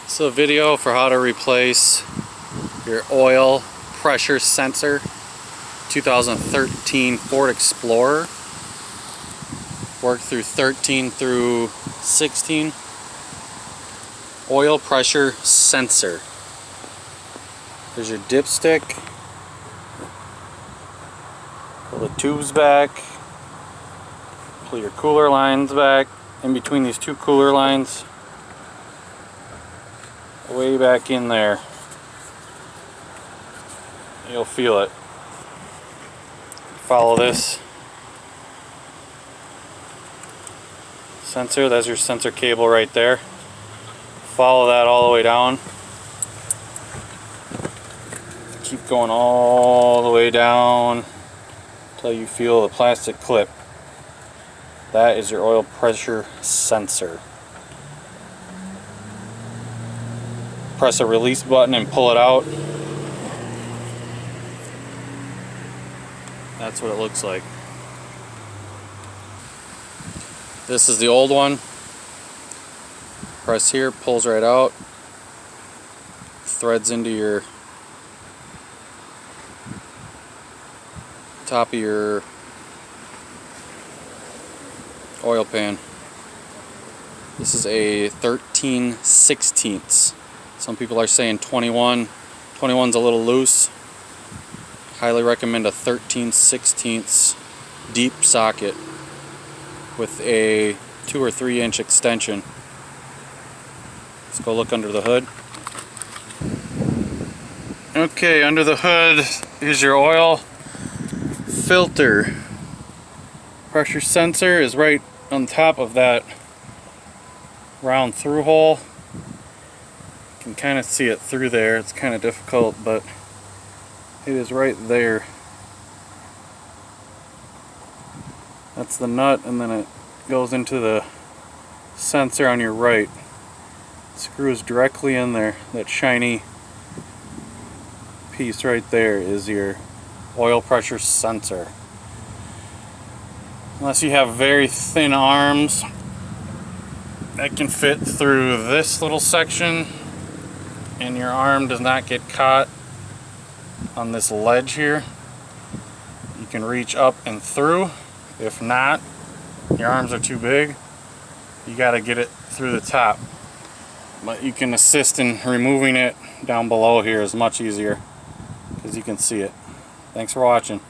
This is a video for how to replace your oil pressure sensor 2013 Ford Explorer. Work through 13 through 16. Oil pressure sensor. There's your dipstick. Pull the tubes back. Pull your cooler lines back. In between these two cooler lines. Way back in there. You'll feel it. Follow this sensor. That's your sensor cable right there. Follow that all the way down. Keep going all the way down until you feel the plastic clip. That is your oil pressure sensor. Press a release button and pull it out. That's what it looks like. This is the old one. Press here, pulls right out. Threads into your top of your oil pan. This is a 13/16. Some people are saying 21. 21's a little loose. Highly recommend a 13/16 deep socket with a 2 or 3 inch extension. Let's go look under the hood. Okay, under the hood is your oil filter. Pressure sensor is right on top of that round through hole. You can kind of see it through there. It's kind of difficult, but it is right there. That's the nut, and then it goes into the sensor on your right. It screws directly in there. That shiny piece right there is your oil pressure sensor. Unless you have very thin arms that can fit through this little section and your arm does not get caught on this ledge here, you can reach up and through. If not, your arms are too big, you got to get it through the top. But you can assist in removing it down below here is much easier because you can see it. Thanks for watching.